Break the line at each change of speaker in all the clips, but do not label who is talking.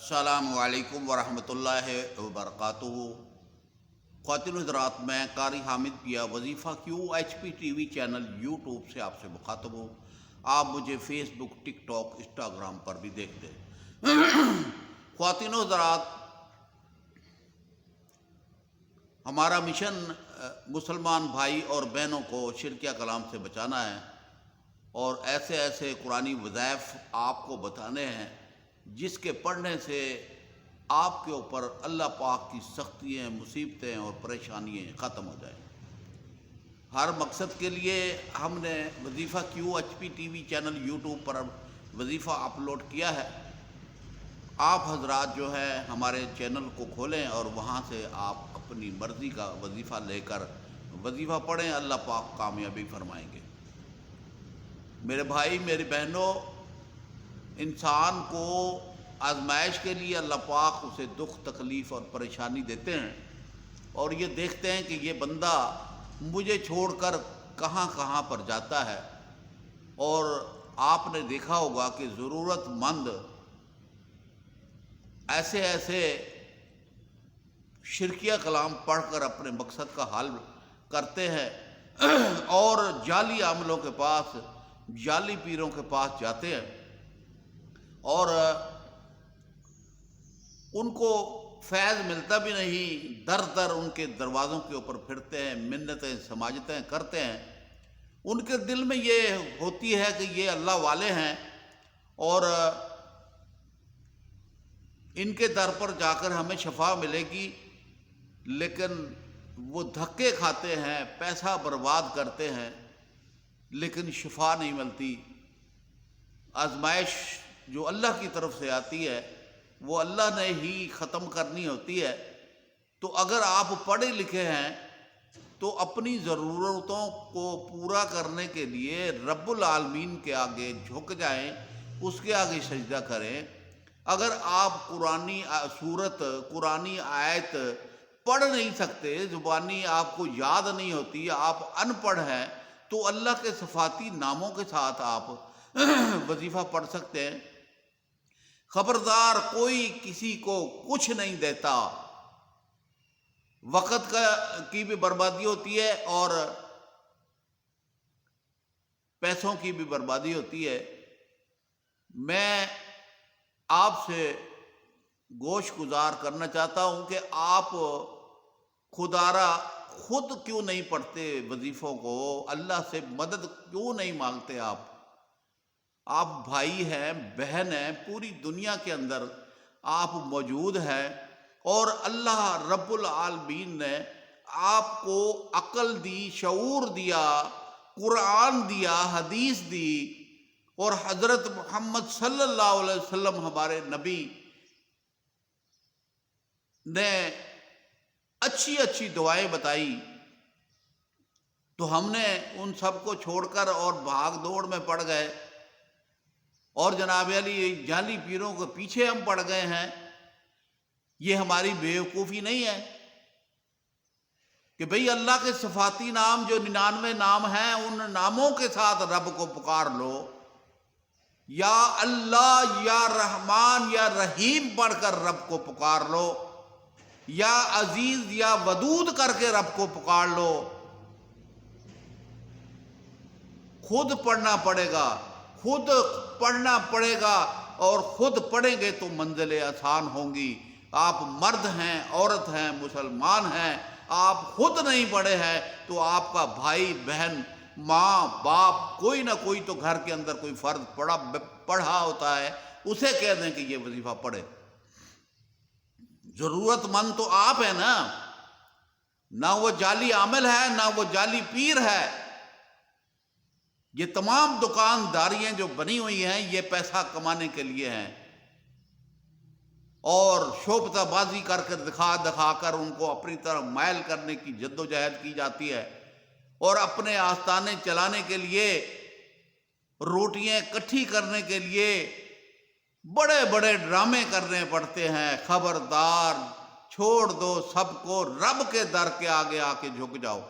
السلام علیکم ورحمۃ اللہ وبرکاتہ۔ خواتین حضرات، میں قاری حامد پیا وظیفہ Q H P T V channel YouTube سے آپ سے مخاطب ہوں۔ آپ مجھے Facebook, TikTok, Instagram پر بھی دیکھتے ہیں۔ خواتین حضرات، ہمارا مشن مسلمان بھائی اور بہنوں کو شرکیہ کلام سے بچانا ہے، اور ایسے ایسے قرآنی وظائف آپ کو بتانے ہیں جس کے پڑھنے سے آپ کے اوپر اللہ پاک کی سختیاں، مصیبتیں اور پریشانیاں ختم ہو جائیں۔ ہر مقصد کے لیے ہم نے وظیفہ Q H P T V channel YouTube پر وظیفہ اپلوڈ کیا ہے۔ آپ حضرات جو ہے ہمارے چینل کو کھولیں اور وہاں سے آپ اپنی مرضی کا وظیفہ لے کر وظیفہ پڑھیں، اللہ پاک کامیابی فرمائیں گے۔ میرے بھائی، میری بہنوں، انسان کو آزمائش کے لیے اللہ پاک اسے دکھ، تکلیف اور پریشانی دیتے ہیں، اور یہ دیکھتے ہیں کہ یہ بندہ مجھے چھوڑ کر کہاں کہاں پر جاتا ہے۔ اور آپ نے دیکھا ہوگا کہ ضرورت مند ایسے ایسے شرکیہ کلام پڑھ کر اپنے مقصد کا حل کرتے ہیں، اور جعلی عاملوں کے پاس، جعلی پیروں کے پاس جاتے ہیں، اور ان کو فیض ملتا بھی نہیں۔ در در ان کے دروازوں کے اوپر پھرتے ہیں، منتیں سماجتیں کرتے ہیں۔ ان کے دل میں یہ ہوتی ہے کہ یہ اللہ والے ہیں، اور ان کے در پر جا کر ہمیں شفا ملے گی، لیکن وہ دھکے کھاتے ہیں، پیسہ برباد کرتے ہیں، لیکن شفا نہیں ملتی۔ آزمائش جو اللہ کی طرف سے آتی ہے وہ اللہ نے ہی ختم کرنی ہوتی ہے۔ تو اگر آپ پڑھے لکھے ہیں تو اپنی ضرورتوں کو پورا کرنے کے لیے رب العالمین کے آگے جھک جائیں، اس کے آگے سجدہ کریں۔ اگر آپ قرآنی صورت، قرآنی آیت پڑھ نہیں سکتے، زبانی آپ کو یاد نہیں ہوتی، آپ ان پڑھ ہیں، تو اللہ کے صفاتی ناموں کے ساتھ آپ وظیفہ پڑھ سکتے ہیں۔ خبردار، کوئی کسی کو کچھ نہیں دیتا، وقت کی بھی بربادی ہوتی ہے اور پیسوں کی بھی بربادی ہوتی ہے۔ میں آپ سے گوش گزار کرنا چاہتا ہوں کہ آپ خدارا خود کیوں نہیں پڑھتے وظیفوں کو، اللہ سے مدد کیوں نہیں مانگتے؟ آپ بھائی ہیں، بہن ہیں، پوری دنیا کے اندر آپ موجود ہیں، اور اللہ رب العالمین نے آپ کو عقل دی، شعور دیا، قرآن دیا، حدیث دی، اور حضرت محمد صلی اللہ علیہ وسلم ہمارے نبی نے اچھی اچھی دعائیں بتائی، تو ہم نے ان سب کو چھوڑ کر اور بھاگ دوڑ میں پڑ گئے، اور جناب علی جعلی پیروں کے پیچھے ہم پڑ گئے ہیں۔ یہ ہماری بیوقوفی نہیں ہے کہ بھئی اللہ کے صفاتی نام جو 99 نام ہیں، ان ناموں کے ساتھ رب کو پکار لو، یا اللہ، یا رحمان، یا رحیم پڑھ کر رب کو پکار لو، یا عزیز یا ودود کر کے رب کو پکار لو۔ خود پڑھنا پڑے گا، خود پڑھنا پڑے گا، اور خود پڑھیں گے تو منزلیں آسان ہوں گی۔ آپ مرد ہیں، عورت ہیں، مسلمان ہیں، آپ خود نہیں پڑھے ہیں تو آپ کا بھائی، بہن، ماں، باپ، کوئی نہ کوئی تو گھر کے اندر کوئی فرد پڑھا ہوتا ہے، اسے کہہ دیں کہ یہ وظیفہ پڑھے۔ ضرورت مند تو آپ ہیں نا، نہ وہ جعلی عامل ہے، نہ وہ جعلی پیر ہے۔ یہ تمام دکانداریاں جو بنی ہوئی ہیں، یہ پیسہ کمانے کے لیے ہیں، اور شوفتہ بازی کر کے دکھا کر ان کو اپنی طرف مائل کرنے کی جدوجہد کی جاتی ہے، اور اپنے آستانے چلانے کے لیے، روٹیاں اکٹھی کرنے کے لیے بڑے بڑے ڈرامے کرنے پڑتے ہیں۔ خبردار، چھوڑ دو سب کو، رب کے در کے آگے آ کے جھک جاؤ۔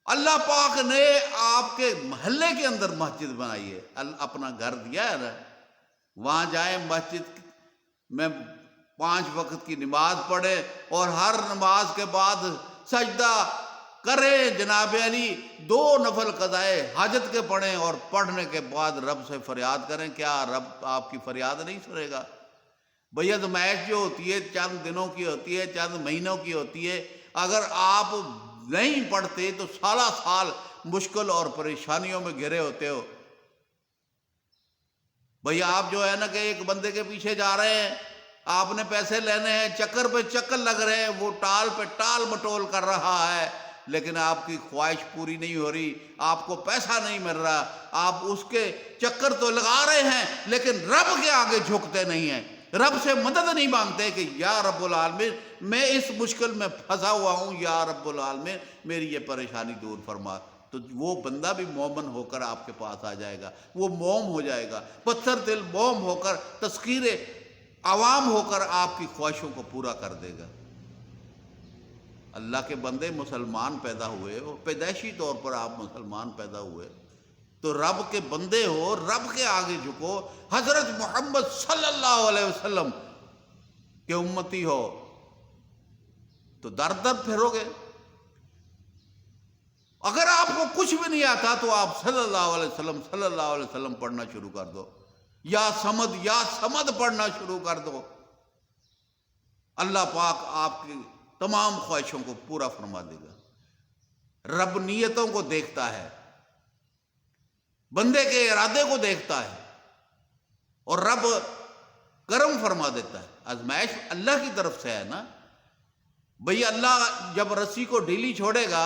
اللہ پاک نے آپ کے محلے کے اندر مسجد بنائی ہے، اپنا گھر دیا ہے نا، وہاں جائیں، مسجد میں 5 وقت کی نماز پڑھے اور ہر نماز کے بعد سجدہ کریں جناب علی، 2 نفل قضائے حاجت کے پڑھیں اور پڑھنے کے بعد رب سے فریاد کریں، کیا رب آپ کی فریاد نہیں سنے گا؟ بھئی ازمائش جو ہوتی ہے چند دنوں کی ہوتی ہے، چند مہینوں کی ہوتی ہے، اگر آپ نہیں پڑھتے تو سالہ سال مشکل اور پریشانیوں میں گھرے ہوتے ہو۔ بھئی آپ جو ہے نا کہ ایک بندے کے پیچھے جا رہے ہیں، آپ نے پیسے لینے ہیں، چکر پہ چکر لگ رہے ہیں، وہ ٹال پہ ٹال مٹول کر رہا ہے، لیکن آپ کی خواہش پوری نہیں ہو رہی، آپ کو پیسہ نہیں مل رہا، آپ اس کے چکر تو لگا رہے ہیں لیکن رب کے آگے جھکتے نہیں ہیں، رب سے مدد نہیں مانگتے کہ یا رب العالمین میں اس مشکل میں پھنسا ہوا ہوں، یا رب العالمین میری یہ پریشانی دور فرما، تو وہ بندہ بھی مومن ہو کر آپ کے پاس آ جائے گا، وہ موم ہو جائے گا، پتھر دل موم ہو کر تسخیر عوام ہو کر آپ کی خواہشوں کو پورا کر دے گا۔ اللہ کے بندے مسلمان پیدا ہوئے اور پیدائشی طور پر آپ مسلمان پیدا ہوئے تو رب کے بندے ہو، رب کے آگے جھکو، حضرت محمد صلی اللہ علیہ وسلم کے امتی ہو تو در در پھرو گے۔ اگر آپ کو کچھ بھی نہیں آتا تو آپ صلی اللہ علیہ وسلم پڑھنا شروع کر دو، یا سمد پڑھنا شروع کر دو، اللہ پاک آپ کی تمام خواہشوں کو پورا فرما دے گا۔ رب نیتوں کو دیکھتا ہے، بندے کے ارادے کو دیکھتا ہے، اور رب کرم فرما دیتا ہے۔ آزمائش اللہ کی طرف سے ہے نا بھئی، اللہ جب رسی کو ڈھیلی چھوڑے گا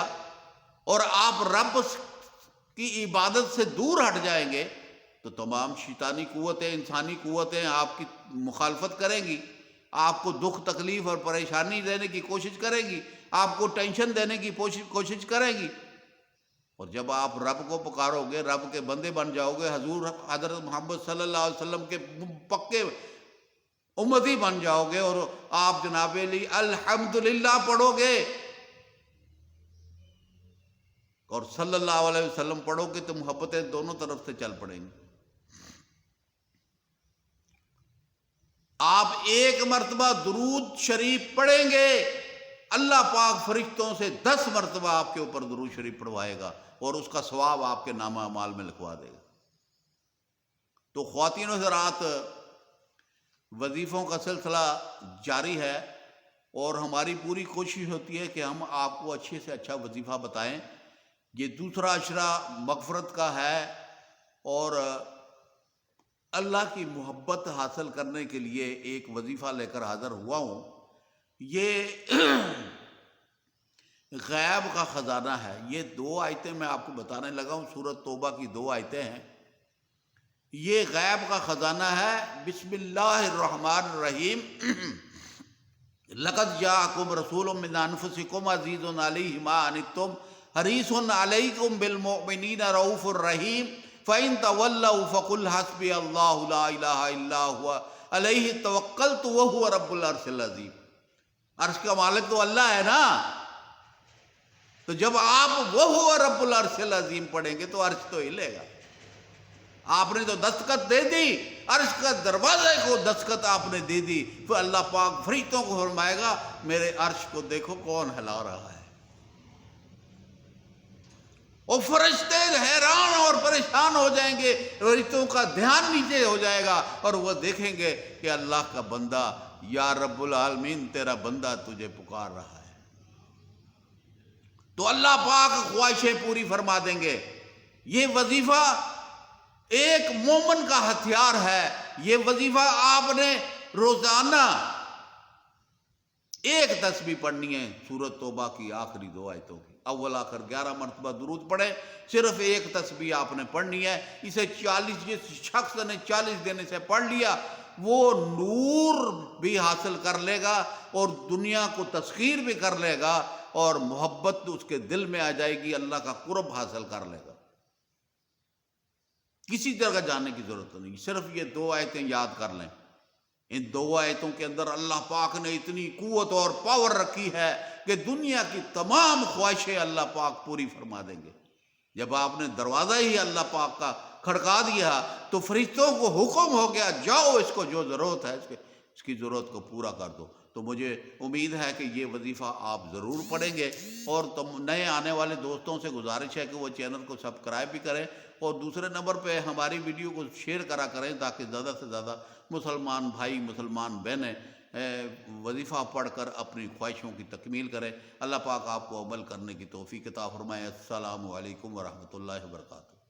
اور آپ رب کی عبادت سے دور ہٹ جائیں گے تو تمام شیطانی قوتیں، انسانی قوتیں آپ کی مخالفت کریں گی، آپ کو دکھ تکلیف اور پریشانی دینے کی کوشش کریں گی، آپ کو ٹینشن دینے کی کوشش کریں گی، اور جب آپ رب کو پکارو گے، رب کے بندے بن جاؤ گے، حضرت محمد صلی اللہ علیہ وسلم کے پکے امتی بن جاؤ گے، اور آپ جناب علی الحمدللہ پڑھو گے اور صلی اللہ علیہ وسلم پڑھو گے تو محبتیں دونوں طرف سے چل پڑیں گی۔ آپ ایک مرتبہ درود شریف پڑھیں گے، اللہ پاک فرشتوں سے 10 مرتبہ آپ کے اوپر درود شریف پڑھوائے گا اور اس کا ثواب آپ کے نامہ اعمال میں لکھوا دے گا۔ تو خواتین و حضرات، وظیفوں کا سلسلہ جاری ہے اور ہماری پوری کوشش ہوتی ہے کہ ہم آپ کو اچھے سے اچھا وظیفہ بتائیں۔ یہ دوسرا عشرہ مغفرت کا ہے اور اللہ کی محبت حاصل کرنے کے لیے ایک وظیفہ لے کر حاضر ہوا ہوں۔ یہ غیب کا خزانہ ہے۔ یہ 2 آیتیں میں آپ کو بتانے لگا ہوں، سورۃ توبہ کی 2 آیتیں ہیں۔ یہ غیب کا خزانہ ہے۔ بسم اللہ الرحمن الرحیم۔ لقد جاءکم رسول من انفسکم عزیز علیہ ما عنتم حریص علیکم بالمؤمنین رؤوف الرحیم فإن تولوا فقل حسبی اللہ لا الہ الا هو علیہ توکلت وہو رب العرش العظیم۔ عرش کا مالک تو اللہ ہے نا، تو جب آپ وہو رب العرش العظیم پڑھیں گے تو عرش تو ہلے گا۔ آپ نے تو دستخط دے دی، عرش کا دروازے کو دستخط آپ نے دے دی، پھر اللہ پاک فرشتوں کو فرمائے گا میرے عرش کو دیکھو کون ہلا رہا ہے، اور فرشتے حیران اور پریشان ہو جائیں گے، فرشتوں کا دھیان نیچے ہو جائے گا اور وہ دیکھیں گے کہ اللہ کا بندہ، یا رب العالمین تیرا بندہ تجھے پکار رہا ہے، تو اللہ پاک خواہشیں پوری فرما دیں گے۔ یہ وظیفہ ایک مومن کا ہتھیار ہے۔ یہ وظیفہ آپ نے روزانہ ایک تسبیح پڑھنی ہے، سورۃ توبہ کی آخری 2 آیتوں کی، اول آخر 11 مرتبہ درود پڑھے، صرف ایک تسبیح آپ نے پڑھنی ہے۔ اسے 40 جس شخص نے 40 دن سے پڑھ لیا وہ نور بھی حاصل کر لے گا اور دنیا کو تسخیر بھی کر لے گا، اور محبت اس کے دل میں آ جائے گی، اللہ کا قرب حاصل کر لے گا۔ کسی طرح جاننے کی ضرورت نہیں، صرف یہ 2 آیتیں یاد کر لیں۔ ان 2 آیتوں کے اندر اللہ پاک نے اتنی قوت اور پاور رکھی ہے کہ دنیا کی تمام خواہشیں اللہ پاک پوری فرما دیں گے۔ جب آپ نے دروازہ ہی اللہ پاک کا کھڑکا دیا تو فرشتوں کو حکم ہو گیا، جاؤ اس کو جو ضرورت ہے اس کے اس کی ضرورت کو پورا کر دو۔ تو مجھے امید ہے کہ یہ وظیفہ آپ ضرور پڑھیں گے، اور نئے آنے والے دوستوں سے گزارش ہے کہ وہ چینل کو سبسکرائب بھی کریں، اور دوسرے نمبر پہ ہماری ویڈیو کو شیئر کرا کریں تاکہ زیادہ سے زیادہ مسلمان بھائی مسلمان بہنیں وظیفہ پڑھ کر اپنی خواہشوں کی تکمیل کریں۔ اللہ پاک آپ کو عمل کرنے کی توفیق عطا فرمائے۔ السلام علیکم ورحمۃ اللہ وبرکاتہ۔